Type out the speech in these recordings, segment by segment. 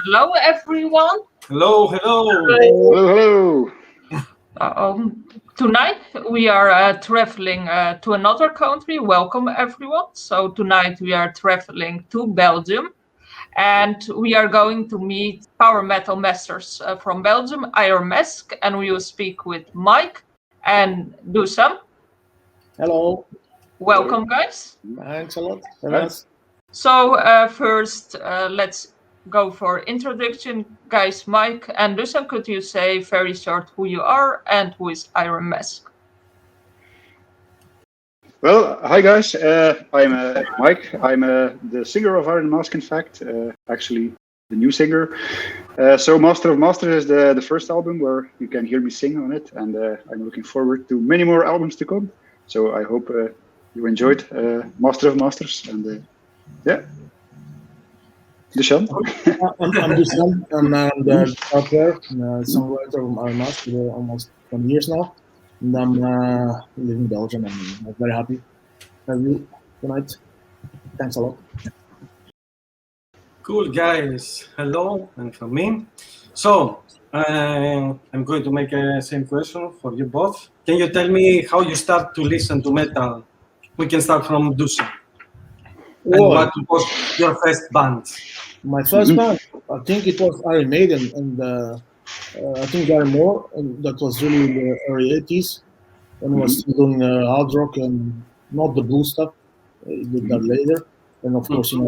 Hello, everyone. Hello, hello. Hello, hello. Tonight we are traveling to another country. Welcome, everyone. So tonight we are traveling to Belgium, and we are going to meet power metal masters from Belgium, Iron Mask, and we will speak with Mike and Dushan. Hello. Welcome, guys. Thanks a lot. Nice. So first, let's go for introduction, guys. Mike and Dushan, could you say very short who you are and who is Iron Mask? Well, hi guys. I'm Mike. I'm the singer of Iron Mask. In fact, actually the new singer. So Master of Masters is the first album where you can hear me sing on it, and I'm looking forward to many more albums to come. So I hope you enjoyed Master of Masters, and yeah. Dushan. I'm Dushan. I'm the guitar player, songwriter of Iron Mask for almost 20 years now. And I'm living in Belgium, and I'm very happy to have you tonight. Thanks a lot. Cool, guys. Hello, and from me. So, I'm going to make a same question for you both. Can you tell me how you start to listen to metal? We can start from Dushan. And what was your first band? My first band, I think it was Iron Maiden, and I think Gary Moore, and that was really in the early 80s, when I was doing hard rock and not the blues stuff. He did that later, and of course, it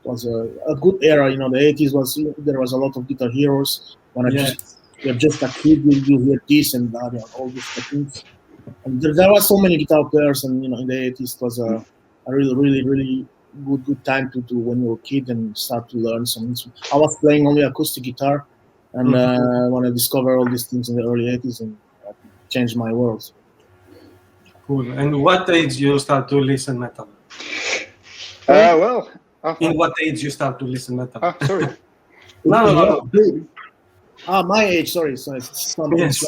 was a good era. The 80s there was a lot of guitar heroes. When you're just a kid, you hear this and that, all these things. And there were so many guitar players, and in the 80s, it was a really good time to do when you were a kid and start to learn some instruments. I was playing only acoustic guitar, and when I discovered all these things in the early 80s, and it changed my world. Cool. And what age you start to listen metal? In what age you start to listen metal? Sorry. No. My age. Sorry. Yes. I was,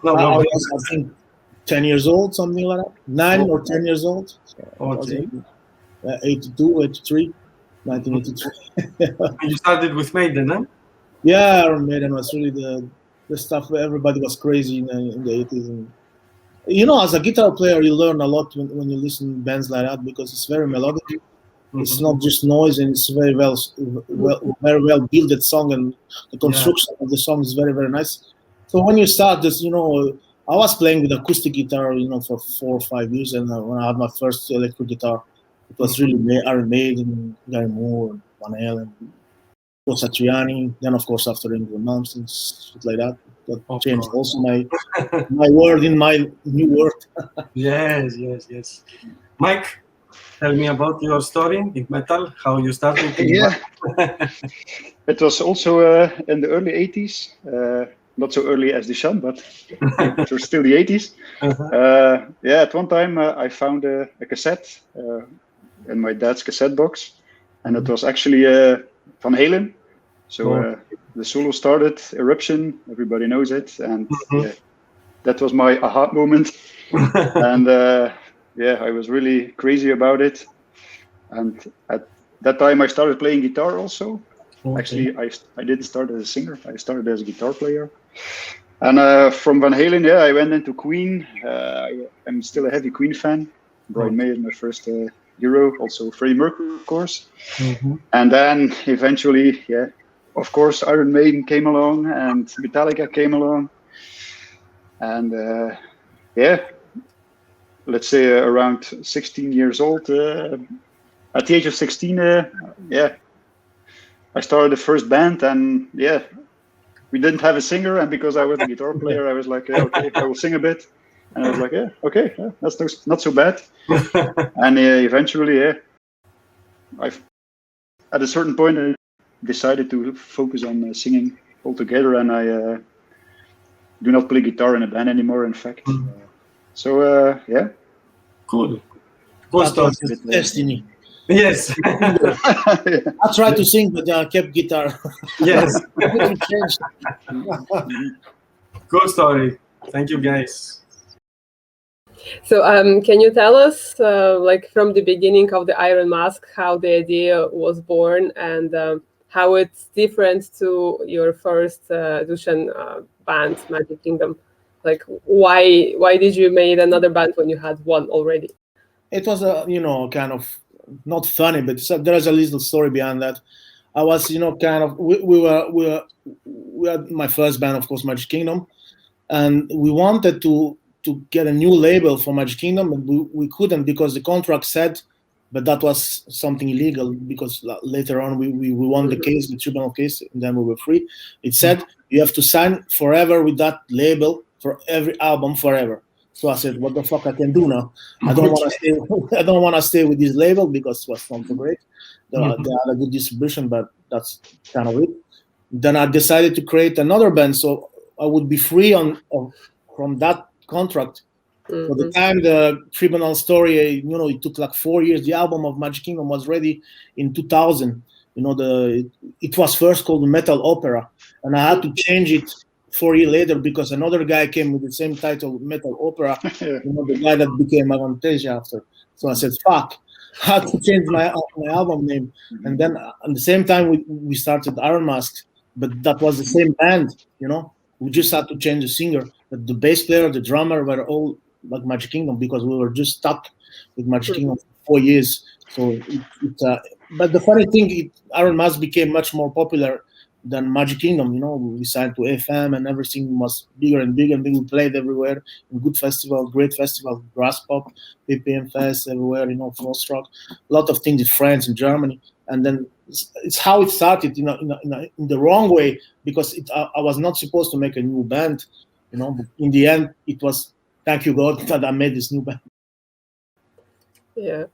I think, 10 years old, something like that. 9 or 10 years old. Okay. 82, 83, 1983. You started with Maiden, huh? Yeah, Iron Maiden was really the stuff where everybody was crazy in the 80s. And, as a guitar player, you learn a lot when you listen to bands like that, because it's very melodic. It's not just noise, and it's very well built song, and the construction of the song is very, very nice. So when you start this, I was playing with acoustic guitar, for 4 or 5 years, and when I had my first electric guitar, it was really Iron Maiden, Gary Moore, Van Halen, Satriani. Then, of course, after yngwiemalmsteen, shit like that. That changed also my word in my new word. Yes. Mike, tell me about your story in metal, how you started. Yeah. It was also in the early 80s. Not so early as Dushan, but it was still the 80s. At one time I found a cassette in my dad's cassette box, and it was actually Van Halen. So the solo started, Eruption, everybody knows it, and that was my aha moment. And I was really crazy about it. And at that time I started playing guitar also. Actually, I didn't start as a singer. I started as a guitar player. And from Van Halen, I went into Queen. I'm still a heavy Queen fan. Brian May is my first hero. Also Freddie Mercury, of course. And then eventually, of course, Iron Maiden came along and Metallica came along. And let's say around 16 years old. At the age of 16, I started the first band, and we didn't have a singer, and because I was a guitar player, I was like, okay, I will sing a bit, and I was like, okay, that's not so bad. And eventually, at a certain point, I decided to focus on singing altogether, and I do not play guitar in a band anymore, in fact. Cool. Destiny. Yes. I tried to sing, but I kept guitar. Yes. Cool story. Thank you, guys. So can you tell us, from the beginning of the Iron Mask, how the idea was born, and how it's different to your first Dushan band, Magic Kingdom. Like, why did you make another band when you had one already? It was a kind of not funny, but there is a little story behind that. I was kind of we had my first band, of course, Magic Kingdom, and we wanted to get a new label for Magic Kingdom, and we couldn't because the contract said, but that was something illegal because later on we won the case, the tribunal case, and then we were free. It said you have to sign forever with that label for every album forever. So I said, what the fuck I can do now? I don't want to stay. I don't want to stay with this label because it was not so great. They had a good distribution, but that's kind of it. Then I decided to create another band, so I would be free from that contract. For the time the tribunal story, it took like 4 years. The album of Magic Kingdom was ready in 2000. It was first called Metal Opera, and I had to change it 4 years later because another guy came with the same title, Metal Opera. The guy that became Avantasia after. So I said, "Fuck." I had to change my album name, and then at the same time we started Iron Mask, but that was the same band. We just had to change the singer, but the bass player, the drummer were all like Magic Kingdom because we were just stuck with Magic Kingdom for 4 years. So but the funny thing, Iron Mask became much more popular than Magic Kingdom. We signed to FM and everything was bigger and bigger, and we played everywhere in good festival, great festival, Grass Pop, PPM Fest, everywhere. Frost Rock, a lot of things in France and Germany, and then it's how it started. In the wrong way because I was not supposed to make a new band. But in the end, it was thank you God that I made this new band. Yeah,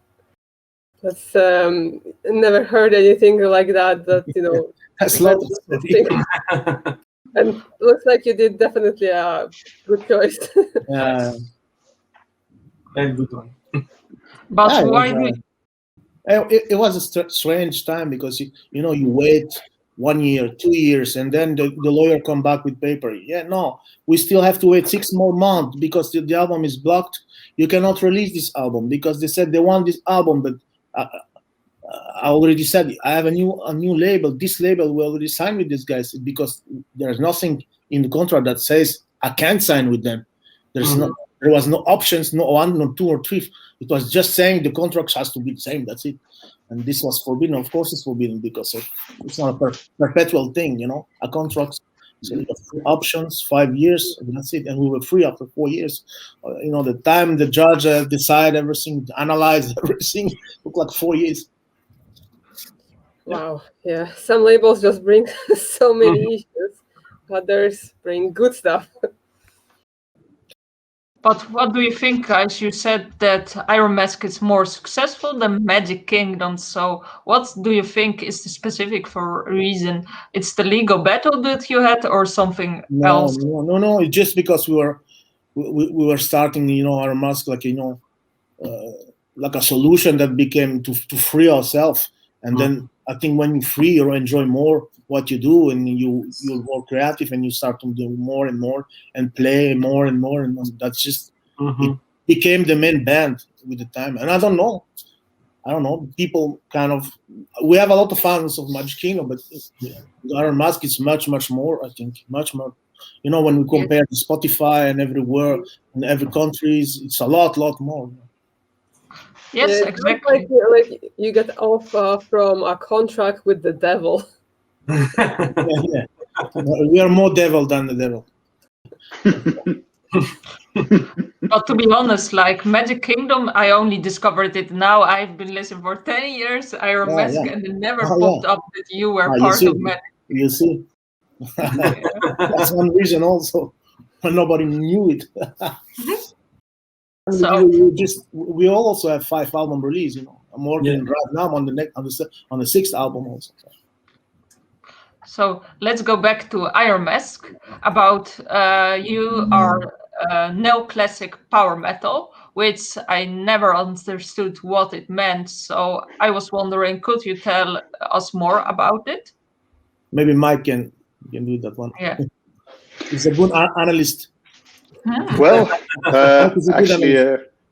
that's never heard anything like that. That's lot of and looks like you did definitely a good choice. Yeah, very good one. But why do it was a strange time because you wait 1 year, 2 years, and then the lawyer come back with paper. Yeah, no, we still have to wait 6 more months because the album is blocked. You cannot release this album because they said they want this album, but I already said I have a new label. This label we already signed with these guys because there's nothing in the contract that says I can't sign with them. There was no options, no 1, no 2 or 3. It was just saying the contract has to be the same. That's it. And this was forbidden. Of course, it's forbidden because it's not a perpetual thing. A contract. So you have options, 5 years, and that's it. And we were free after 4 years. The time the judge decided everything, analyzed everything, took like 4 years. Wow. Yeah. Some labels just bring so many issues. Others bring good stuff. But what do you think, guys? You said that Iron Mask is more successful than Magic Kingdom. So what do you think is the specific reason? It's the legal battle that you had or something else? No. It's just because we were starting, Iron Mask like, like a solution that became to free ourselves. And then I think when you free, you enjoy more what you do, and you're more creative, and you start to do more and more and play more and more, and that's just it became the main band with the time. And I don't know, people kind of, we have a lot of fans of Magic Kingdom, but Iron Mask is much more, I think, much more. When we compare to Spotify and everywhere in every country, it's a lot more. Yes, exactly. Like you get off from a contract with the devil. Yeah. We are more devil than the devil. But to be honest, like Magic Kingdom, I only discovered it now. I've been listening for 10 years, Iron Mask, and it never popped up that you were part of Magic. You see. That's one reason also. Nobody knew it. So we all also have 5 album release. I'm working right now on the 6th album also. So let's go back to Iron Mask. About you are neoclassic power metal, which I never understood what it meant. So I was wondering, could you tell us more about it? Maybe Mike can do that one. Yeah, he's a good analyst. Well, actually,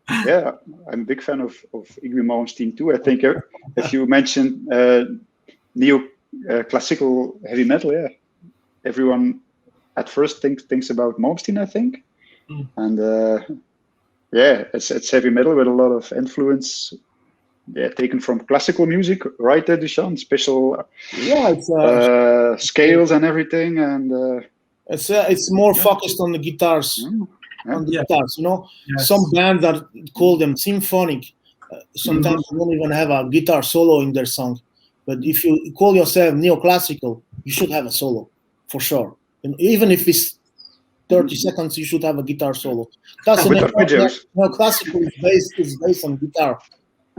I'm a big fan of yngwiemalmsteen too. I think if you mentioned classical heavy metal, yeah, everyone at first thinks about Malmsteen, I think, and yeah, it's heavy metal with a lot of influence, yeah, taken from classical music, right, Dushan? Special scales and everything, and it's more focused on the guitars. On the guitars, you know, some bands that call them symphonic. Sometimes you don't even have a guitar solo in their song. But if you call yourself neoclassical, you should have a solo for sure. And even if it's 30 seconds, you should have a guitar solo. That's neoclassical is based on guitar,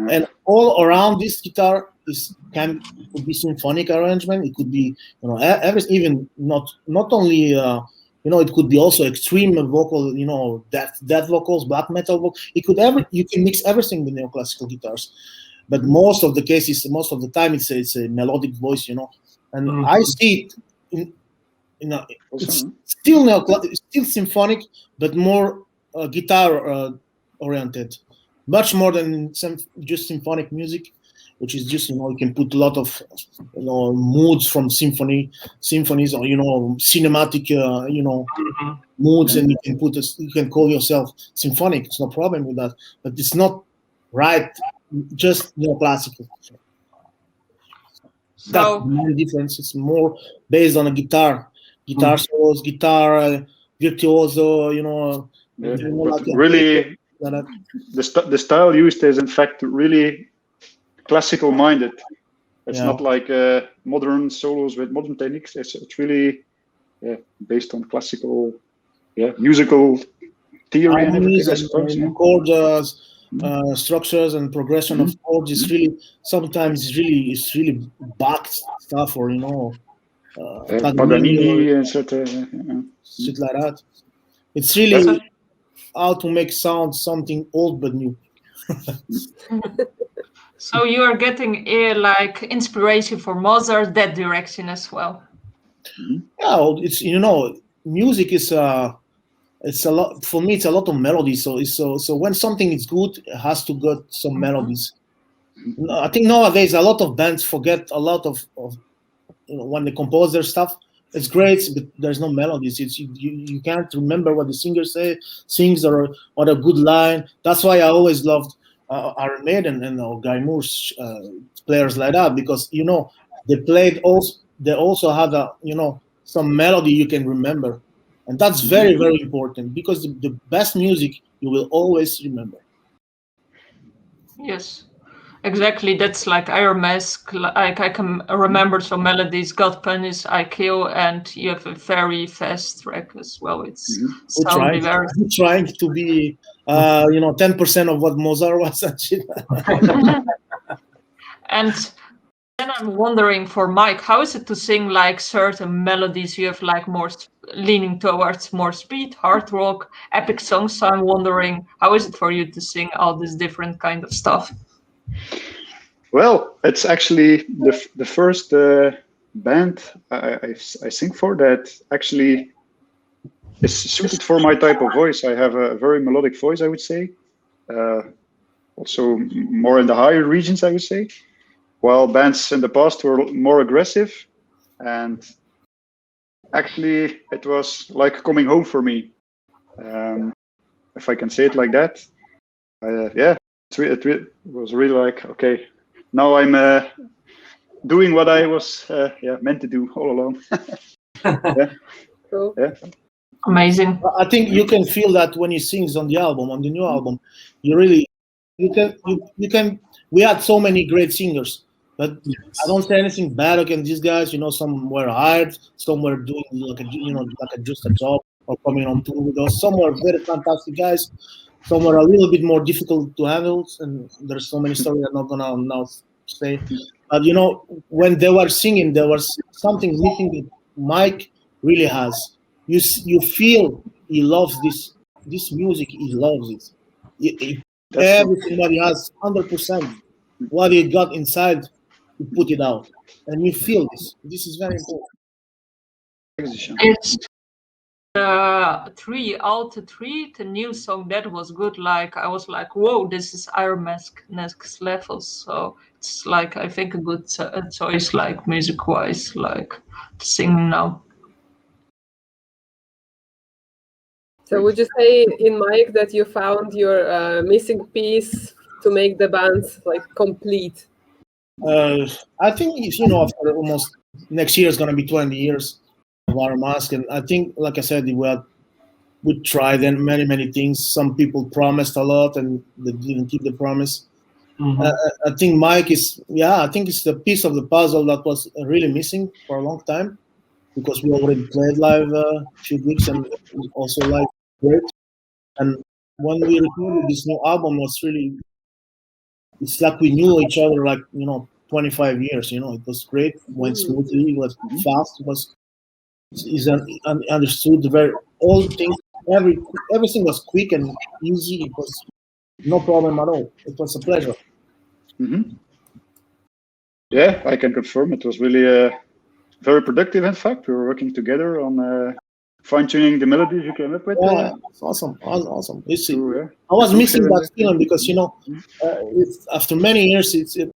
and all around this guitar could be symphonic arrangement. It could be, you know, even not only. You know, it could be also extreme vocal, you know, death vocals, black metal vocals. You can mix everything with neoclassical guitars, but most of the time, it's a melodic voice, you know. And I see it it's still symphonic, but more guitar oriented, much more than just symphonic music, which is just, you know, you can put a lot of, you know, moods from symphonies, or, you know, cinematic, you know, moods, and you can call yourself symphonic. It's no problem with that, but it's not right. Just neoclassical. That's the main difference. It's more based on a guitar solos, guitar virtuoso, you know. But really, the style used is in fact really classical minded. It's not like modern solos with modern techniques. It's really based on classical musical theory and everything, I suppose. Chords, structures and progression of chords is really sometimes it's really backed stuff, or, you know, Paganini and shit like that. It's really how to make something old but new. So you are getting like inspiration for Mozart, that direction as well. Yeah, it's, you know, music is it's a lot for me. It's a lot of melodies. So when something is good, it has to get some melodies. I think nowadays a lot of bands forget a lot of you know, when they compose their stuff. It's great, but there's no melodies. It's you can't remember what the singer sings or a good line. That's why I always loved Iron Maiden and Guy Moore's players like that, because, you know, they also had a, you know, some melody you can remember, and that's very, very important, because the best music you will always remember. Yes, exactly. That's like Iron Mask. Like I can remember some melodies. God Punish, I Kill, and you have a very fast track as well. It's sounding very. I'm trying to be, you know, 10% of what Mozart was and shit. And then I'm wondering for Mike, how is it to sing like certain melodies? You have like more leaning towards more speed, hard rock, epic songs. So I'm wondering, how is it for you to sing all this different kind of stuff? Well, it's actually the first band I sing for that actually is suited for my type of voice. I have a very melodic voice, I would say. Also more in the higher regions, I would say. While bands in the past were more aggressive, and actually it was like coming home for me, if I can say it like that. Yeah, it was really like, okay, now I'm doing what I was meant to do all along. Yeah. Cool. Yeah. Amazing. I think you can feel that when he sings on the new album. You can. We had so many great singers, but I don't say anything bad against these guys. You know, some were hired, some were doing just a job or coming on tour with us. Some were very fantastic guys. Some were a little bit more difficult to handle, and there's so many stories I'm not gonna now say. But you know, when they were singing, there was something missing that Mike really has. You feel he loves this music. He loves it. Everything that he has, 100%. What he got inside, he put it out, and you feel this. This is very important. It's Three Alta 3, the new song that was good. Like I was like, whoa, this is Iron Mask next level. So it's like I think a good choice, like music wise, like to sing now. So would you say in Mike that you found your missing piece to make the band like complete? I think after almost next year is going to be 20 years of Iron Mask, and I think, like I said, we tried and many things. Some people promised a lot and they didn't keep the promise. I think Mike is, I think it's the piece of the puzzle that was really missing for a long time, because we already played live a few weeks and also live great. And when we recorded this new album, it's like we knew each other like 25 years. It was great, went smoothly, it was fast, understood all things. Everything was quick and easy. It was no problem at all. It was a pleasure. Yeah, I can confirm it was really very productive. In fact, we were working together on fine-tuning the melodies you came up with. Yeah, it's awesome. Awesome. I was missing that feeling because after many years, I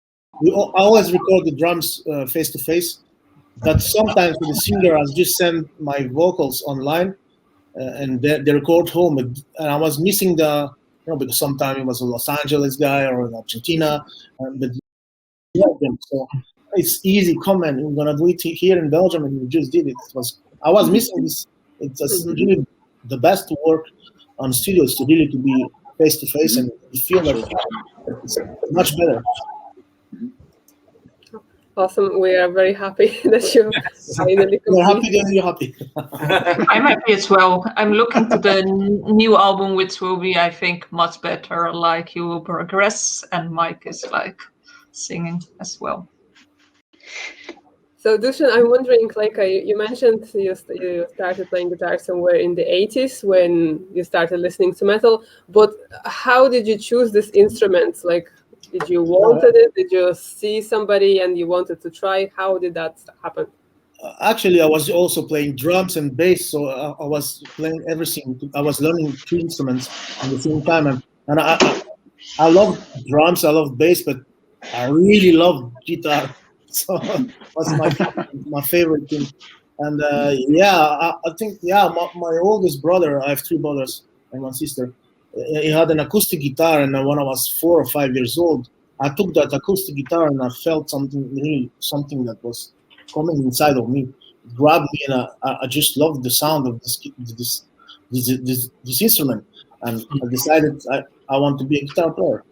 always record the drums face to face, but sometimes the singer has just sent my vocals online and they record home, and I was missing because sometimes it was a Los Angeles guy or in Argentina, but so it's easy comment. We're gonna do it here in Belgium, and we just did it. I was missing this. It's just really the best to work on studios to be face to face and feel like it's much better. Awesome. We are very happy that you finally complete. We're happy that you're happy. I'm happy as well. I'm looking to the new album, which will be, I think, much better. Like you will progress, and Mike is like singing as well. So Dushan, I'm wondering, like you mentioned, you started playing guitar somewhere in the 80s when you started listening to metal. But how did you choose this instrument? Like, did you wanted it? Did you see somebody and you wanted to try? How did that happen? Actually, I was also playing drums and bass, so I was playing everything. I was learning 3 instruments at the same time, and I love drums, I love bass, but I really love guitar. So that's my favorite thing. And I think my oldest brother, I have 3 brothers and 1 sister. He had an acoustic guitar, and when I was 4 or 5 years old, I took that acoustic guitar and I felt something that was coming inside of me. It grabbed me, and I just loved the sound of this instrument. And I decided I want to be a guitar player.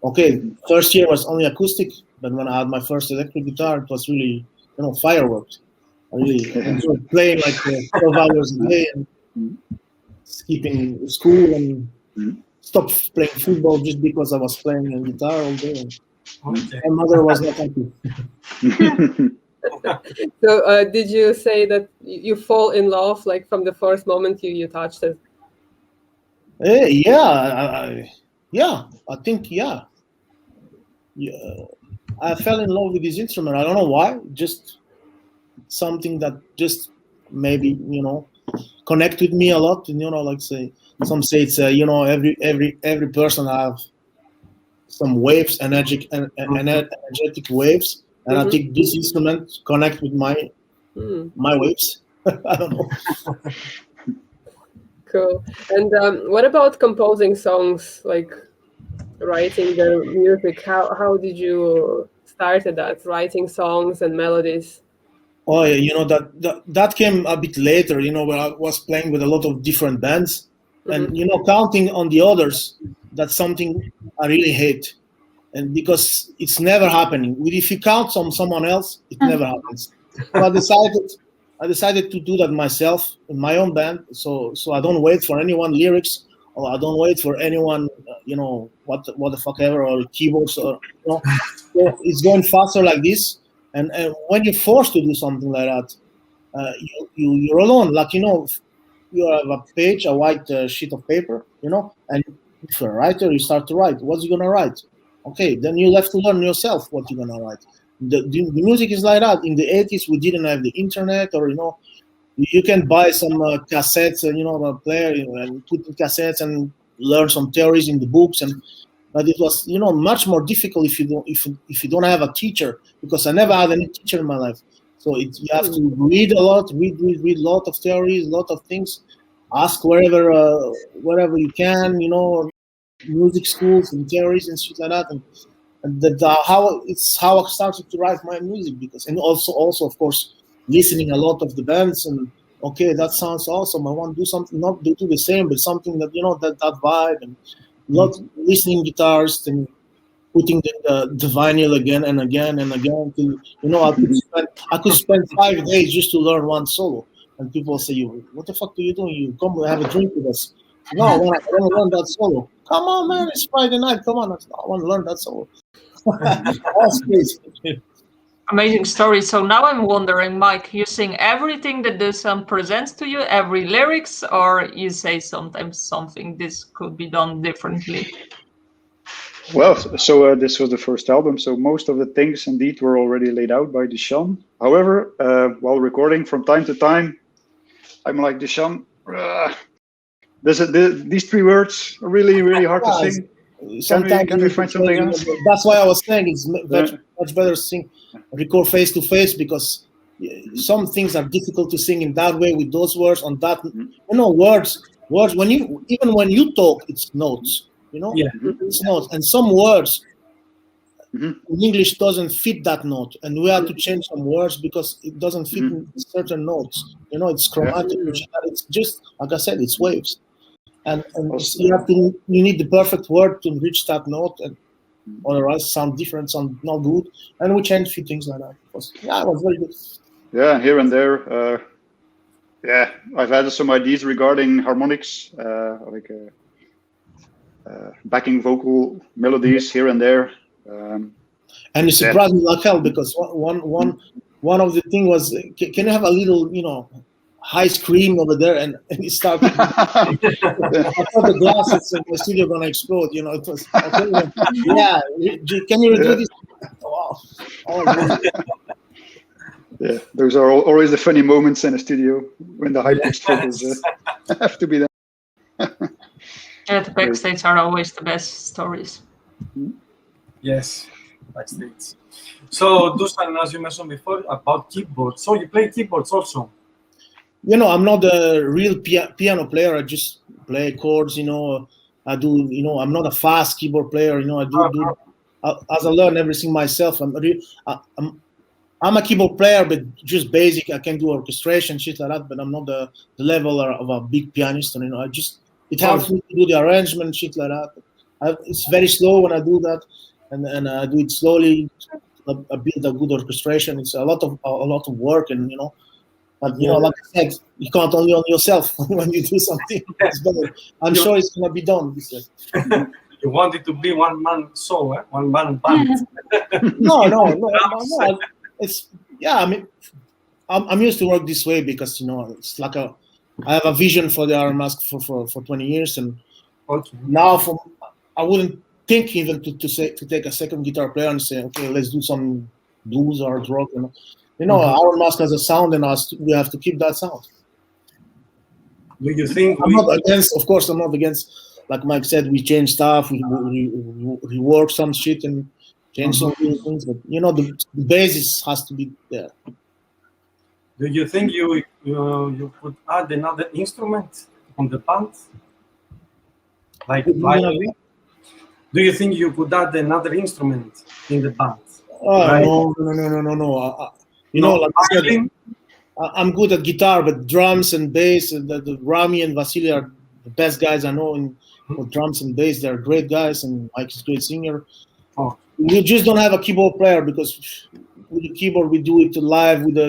Okay, first year was only acoustic, but when I had my first electric guitar, it was really, fireworks. I really enjoyed playing like 12 hours a day and skipping school and stopped playing football just because I was playing a guitar all day. Okay. My mother was not happy. So did you say that you fall in love like from the first moment you touched it? I think I fell in love with this instrument. I don't know why, just something that just maybe connect with me a lot. Like some say it's every person have some waves, energetic waves, and I think this instrument connect with my waves. I don't know. Cool. And what about composing songs, like writing the music? How did you started that, writing songs and melodies? Oh, yeah, that came a bit later, where I was playing with a lot of different bands. And, counting on the others, that's something I really hate. And because it's never happening. If you count on someone else, it never happens. So I decided to do that myself in my own band. So I don't wait for anyone lyrics, or I don't wait for anyone, what the fuck ever, or keyboards, or, So it's going faster like this. And when you're forced to do something like that, you're alone. Like, you have a page, a white sheet of paper, and if you're a writer, you start to write. What's you going to write? Okay, then you have to learn yourself what you're going to write. The music is like that. In the 80s, we didn't have the internet, or, You can buy some cassettes, a player, and put in cassettes and learn some theories in the books, but it was, much more difficult if you don't have a teacher, because I never had any teacher in my life. So you have to read a lot, read a lot of theories, a lot of things, ask wherever you can, music schools and theories and shit like that, and how I started to write my music, and also of course listening a lot of the bands, and okay, that sounds awesome. I want to do something, not do the same, but something that that vibe, and not listening guitars and putting the vinyl again and again and again till I could spend 5 days just to learn one solo, and people say, "You, what the fuck are you doing? You come have a drink with us." No, I want to learn that solo. Come on, man, it's Friday night. Come on, I want to learn that solo. That's crazy. Amazing story. So now I'm wondering, Mike, you sing everything that Dushan presents to you, every lyrics, or you say sometimes something this could be done differently? Well, so this was the first album, so most of the things indeed were already laid out by Dushan. However, while recording from time to time, I'm like, Dushan, these 3 words are really, really hard to sing. Sometimes can we find something else? That's why I was saying it's much better to record face to face, because some things are difficult to sing in that way with those words on that. Words when you talk, it's notes. It's notes, and some words in English doesn't fit that note, and we have to change some words because it doesn't fit in certain notes. It's chromatic. It's just like I said, it's waves. And you need the perfect word to reach that note, and otherwise sound different, sound not good. And we changed a few things like that. It was very good. Yeah, here and there. I've had some ideas regarding harmonics, like backing vocal melodies here and there. And it surprised me like hell, because one of the thing was, can you have a little, high scream over there, and it started. I thought the glasses in the studio gonna explode. It was okay. Yeah. Can you redo this? Wow. Yeah, those are always the funny moments in a studio when the high pitched vocals have to be done. Yeah, the backstage are always the best stories. Yes, backstage. So, Dushan, as you mentioned before, about keyboards. So you play keyboards also? I'm not a real piano player. I just play chords. I do. I'm not a fast keyboard player. I do. As I learn everything myself. I'm a keyboard player, but just basic. I can do orchestration, shit like that. But I'm not the level of a big pianist. And it helps me to do the arrangement, shit like that. It's very slow when I do that, and I do it slowly. I build a good orchestration. It's a lot of work, and But like I said, you can't only on yourself when you do something. It's better. I'm sure it's gonna be done. You want it to be one man show, one man band? No. It's I'm used to work this way because it's like I have a vision for the Iron Mask for 20 years, and now I wouldn't think even to take a second guitar player and say, okay, let's do some blues or rock. Our Mask has a sound, and we have to keep that sound. Do you think I'm not against? Of course, I'm not against. Like Mike said, we change stuff, we rework some shit and change some things. But the basis has to be there. Do you think you could add another instrument on the band? Like violin? Do you think you could add another instrument in the band? No. Like I said, I'm good at guitar, but drums and bass, the Rami and Vasily are the best guys I know for drums and bass. They're great guys, and Mike is a great singer. We just don't have a keyboard player, because with the keyboard we do it live with the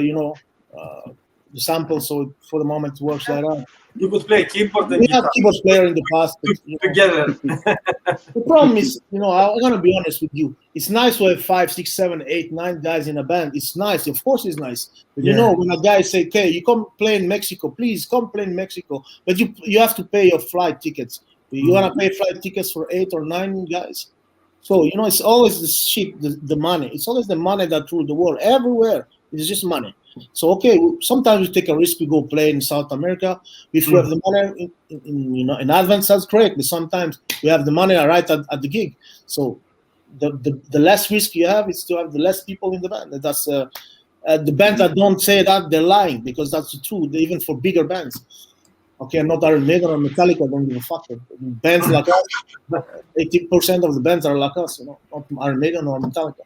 the sample, so for the moment it works like that. You could play keyboard and we had keyboard player in the past, but, together. The problem is, I'm gonna be honest with you. It's nice to have 5, 6, 7, 8, 9 guys in a band. It's nice, of course, it's nice. But when a guy say, "Okay, you come play in Mexico, please come play in Mexico," but you have to pay your flight tickets. You wanna pay flight tickets for 8 or 9 guys. So it's always the shit, the money. It's always the money that rules the world everywhere. It's just money. So okay, sometimes we take a risk. We go play in South America. If we have the money in advance, that's great. But sometimes we have the money right at the gig. So the less risk you have is to have the less people in the band. That's the bands that don't say that, they're lying, because that's the truth. Even for bigger bands. Okay, not Iron Maiden or Metallica, don't give a fuck. Bands like us, 80% of the bands are like us, not Iron Maiden or Metallica.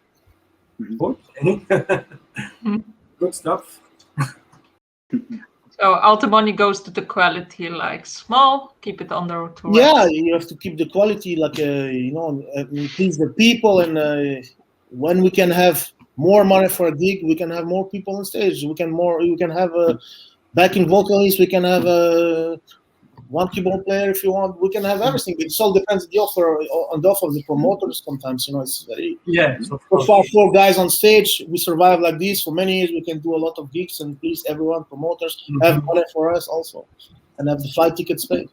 Good stuff. So all the money goes to the quality, like small, keep it under 2 Yeah, you have to keep the quality, like please the people, and when we can have more money for a gig, we can have more people on stage. We can have backing vocalists. We can have one keyboard player if you want. We can have everything. It all depends on the offer of the promoters. Sometimes it's very So far 4 guys on stage. We survive like this for many years. We can do a lot of gigs and please everyone. Promoters have money for us also, and have the flight tickets paid.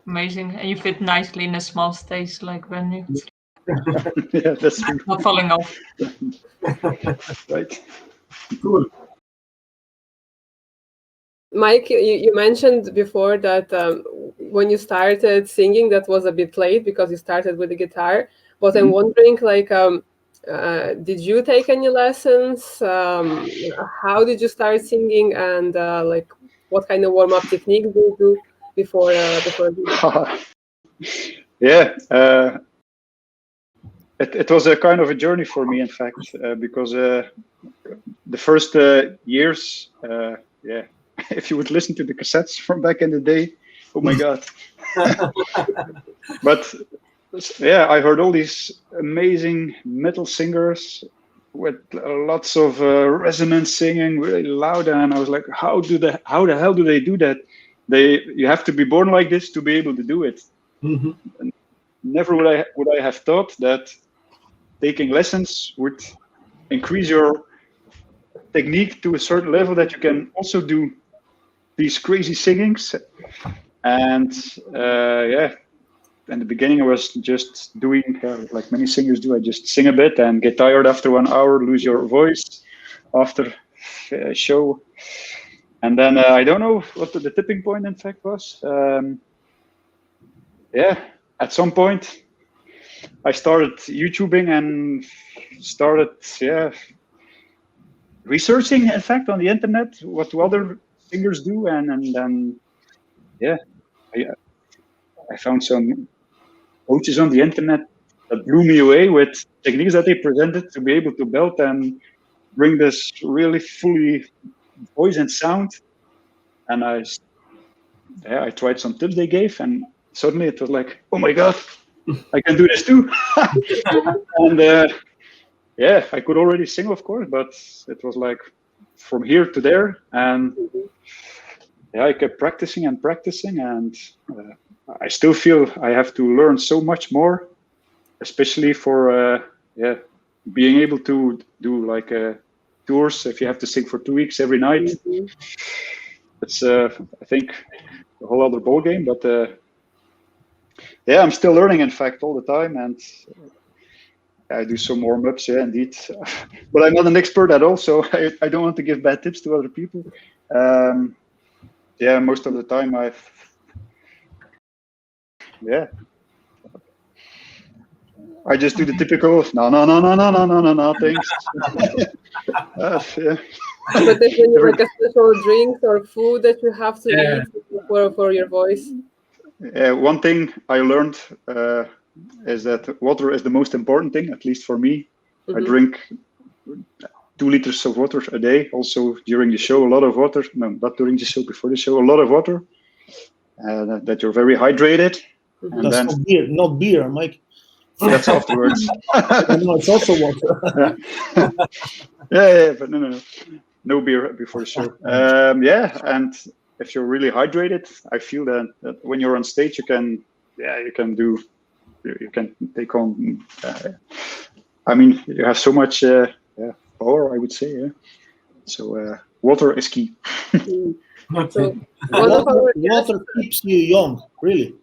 Amazing. And you fit nicely in a small stage like venue. Yeah, that's true. Not falling off. Right. Cool. Mike, you mentioned before that when you started singing, that was a bit late because you started with the guitar. But I'm wondering, did you take any lessons? How did you start singing? And what kind of warm-up technique do you do before? Yeah, it was a kind of a journey for me, in fact, because the first years, if you would listen to the cassettes from back in the day, oh my God. But yeah, I heard all these amazing metal singers with lots of resonance singing, really loud, and I was like, how the hell do they do that? You have to be born like this to be able to do it. And never would I have thought that taking lessons would increase your technique to a certain level that you can also do these crazy singings. And in the beginning I was just doing like many singers do. I just sing a bit and get tired after 1 hour, lose your voice after a show. And then I don't know what the tipping point in fact was. At some point I started YouTubing and started researching in fact on the internet what do other singers do, and then I found some coaches on the internet that blew me away with techniques that they presented to be able to belt and bring this really fully voice and sound. And I tried some tips they gave, and suddenly it was like, oh my God, I can do this too. And I could already sing, of course, but it was like from here to there. And I kept practicing, and I still feel I have to learn so much more, especially for being able to do like tours. If you have to sing for 2 weeks every night, it's I think a whole other ball game. But I'm still learning, in fact, all the time, and I do some warm-ups, indeed. But I'm not an expert at all, so I don't want to give bad tips to other people. Most of the time I just do the typical no things. But is there like a special drink or food that you have to eat for your voice? One thing I learned is that water is the most important thing, at least for me. I drink 2 liters of water a day. Also during the show, a lot of water. No, not during the show, before the show, a lot of water. That you're very hydrated. And that's not beer, Mike. That's afterwards. No, it's also water. But no beer before the show. And if you're really hydrated, I feel that when you're on stage, you can take on. You have so much power, I would say. So water is key. So water keeps you young, really.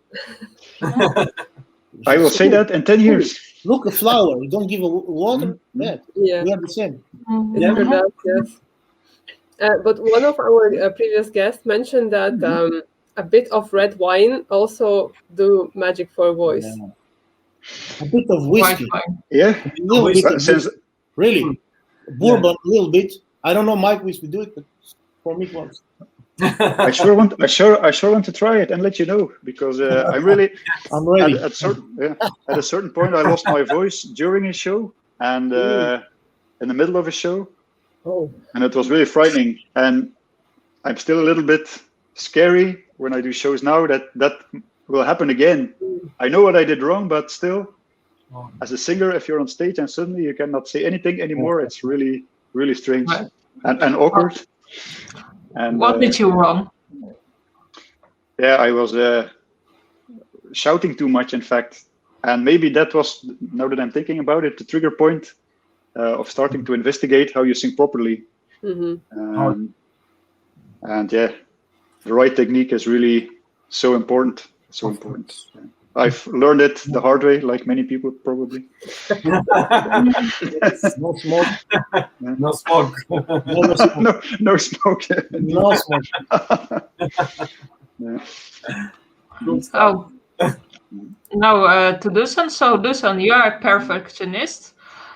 I will say that in 10 years. Look, a flower. You don't give a water. We are the same. Yes. But one of our previous guests mentioned that a bit of red wine also do magic for voice. Yeah. A bit of whiskey. Yeah. A little bit of Since really. Bourbon, a little bit. I don't know Mike whiskey do it, but for me it works. I sure want to try it and let you know, because I'm ready. At a certain point, I lost my voice during a show and in the middle of a show, and it was really frightening. And I'm still a little bit scary when I do shows now that will happen again. I know what I did wrong, but still, as a singer, if you're on stage and suddenly you cannot say anything anymore, it's really, really strange and awkward. And what did you wrong? Yeah, I was shouting too much, in fact. And maybe that was, now that I'm thinking about it, the trigger point of starting to investigate how you sing properly. And yeah, the right technique is really so important. So important. Yeah. I've learned it the hard way, like many people probably. No smoke. No smoke. No smoke. No smoke. Yeah. Oh, now to Dushan. So Dushan, you are a perfectionist,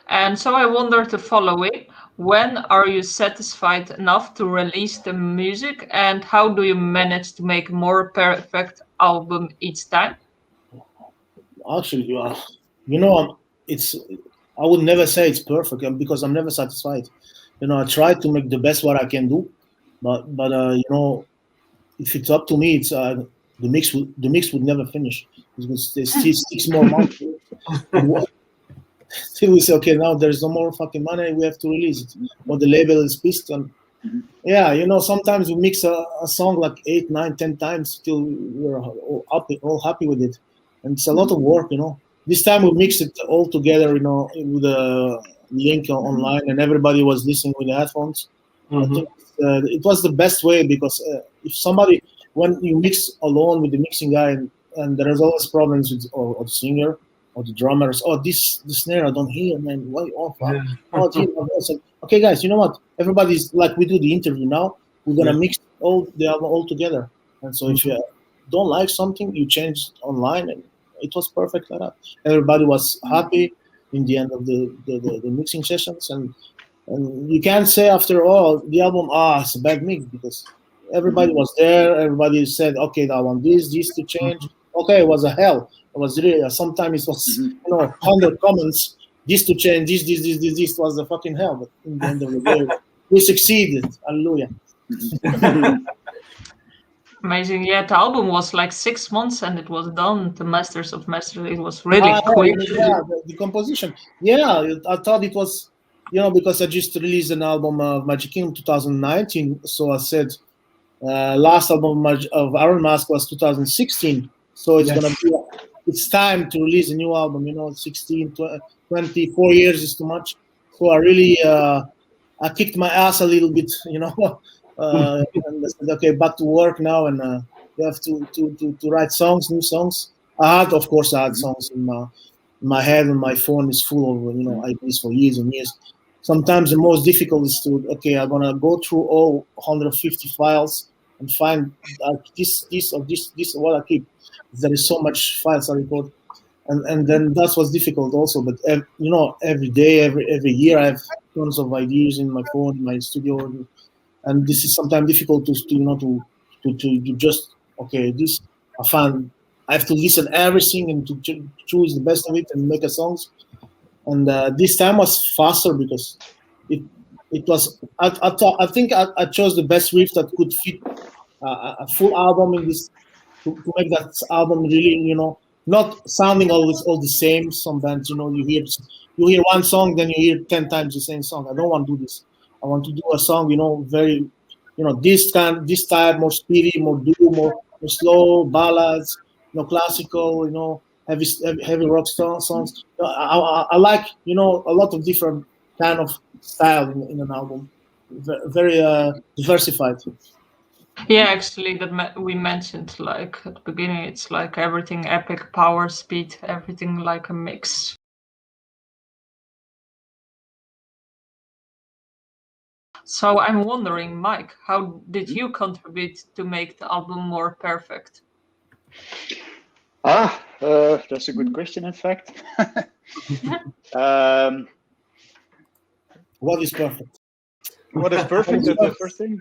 and so I wonder to follow it. When are you satisfied enough to release the music, and how do you manage to make a more perfect album each time? Actually, you know, I would never say it's perfect because I'm never satisfied. You know, I try to make the best what I can do, but you know, if it's up to me, it's the mix would never finish. Because there's still 6 more months. Till we say, okay, now there's no more fucking money, we have to release it. Or the label is pissed. And yeah, you know, sometimes we mix a song like 8, 9, 10 times till we're all happy with it. And it's a lot of work, you know. This time we mixed it all together, you know, with a link online, and everybody was listening with the headphones. I think it was the best way, because if somebody, when you mix alone with the mixing guy, and there is always problems with or the singer or the drummers. Oh, the snare I don't hear, man. Why off? Oh, okay, guys, you know what? Everybody's like, we do the interview now. We're gonna mix the album all together. And so if you don't like something, you change online, and it was perfect like that. Everybody was happy in the end of the mixing sessions, and you can't say after all the album, it's a bad mix, because everybody was there. Everybody said, okay, I want this to change. Okay, it was a hell. It was really, sometimes it was, you know, 100 comments, this to change, this was the fucking hell. But in the end of the day, we succeeded. Hallelujah. Amazing. Yeah, the album was like 6 months and it was done. The Masters of Masters, it was really quick. Yeah, the composition. Yeah, I thought it was, you know, because I just released an album of Magic Kingdom 2019. So I said, last album of Iron Mask was 2016. So it's gonna be, it's time to release a new album. You know, 16, 24 years is too much. So I really, I kicked my ass a little bit, you know. And I said, okay, back to work now, and you have to write songs, new songs. I had songs in my head, and my phone is full of, you know, ideas for years and years. Sometimes the most difficult is to, okay, I'm gonna go through all 150 files and find this what I keep. There is so much files I record, and then that's what's difficult also. But you know, every day, every year, I have tons of ideas in my phone, in my studio, and this is sometimes difficult to you know to just, okay, this I have to listen everything and to choose the best of it and make a songs. And this time was faster because it was, I think I chose the best riff that could fit a full album in this, to make that album really, you know, not sounding always all the same. Some bands, you know, you hear one song, then you hear 10 times the same song. I don't want to do this. I want to do a song, you know, very, you know, this type, more speedy, more more slow ballads, you know, classical, you know, heavy rock songs. I like, you know, a lot of different kind of style in an album. Very diversified. Yeah, actually, we mentioned like at the beginning, it's like everything epic, power, speed, everything like a mix. So I'm wondering, Mike, how did you contribute to make the album more perfect? That's a good question, in fact. What is perfect? What is perfect? That's the first thing.